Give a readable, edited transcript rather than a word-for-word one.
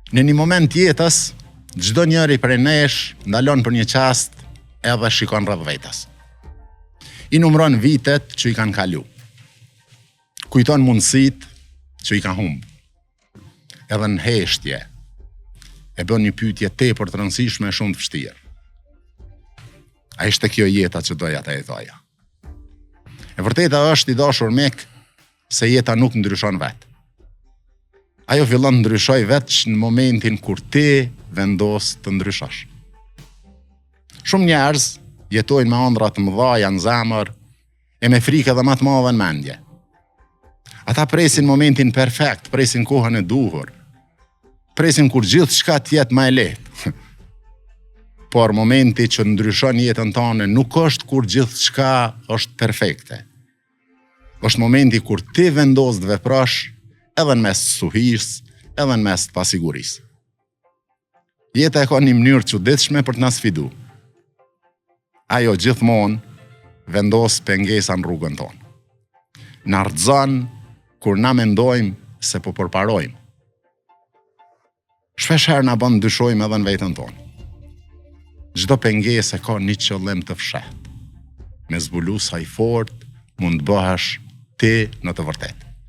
Në një moment jetës, çdo njeri prej nesh ndalon për një çast edhe shikon rreth vetes. I numëron vitet që i kanë kalu. Kujton mundësitë që i ka humb. Edhe në heshtje e bën një pyetje tepër të rëndësishme e shumë të vështirë. A ishte kjo jeta që doja ta jetoja? E vërteta është, i dashur mik, se jeta nuk ndryshon vetë. Ajo fillon të ndryshoj vetëm në momentin kur ti vendos të ndryshosh. Shumë njerëz jetojnë me ëndra të mëdha në zemër e me frikë edhe më të madhe në mendje. Ata presin momentin perfekt, presin kohën e duhur, presin kur gjithçka të jetë më e lehtë. Por momenti që ndryshon jetën tonë nuk është kur gjithçka është perfekte. Është momenti kur ti vendos të veprosh edhe në mes të suhisë, edhe në mes të pasigurisë. Jeta e ka një mënyrë çuditshme për të na sfidu. Ajo gjithmonë vendos pengesa në rrugën tonë. Na rrezon kur na mendojmë se po përparojmë. Shpeshherë na bën dyshojmë edhe në veten tonë. Çdo pengesë ka një qëllim të fshehtë. Me zbulu sa i fortë mund të bëhesh ti në të vërtetë.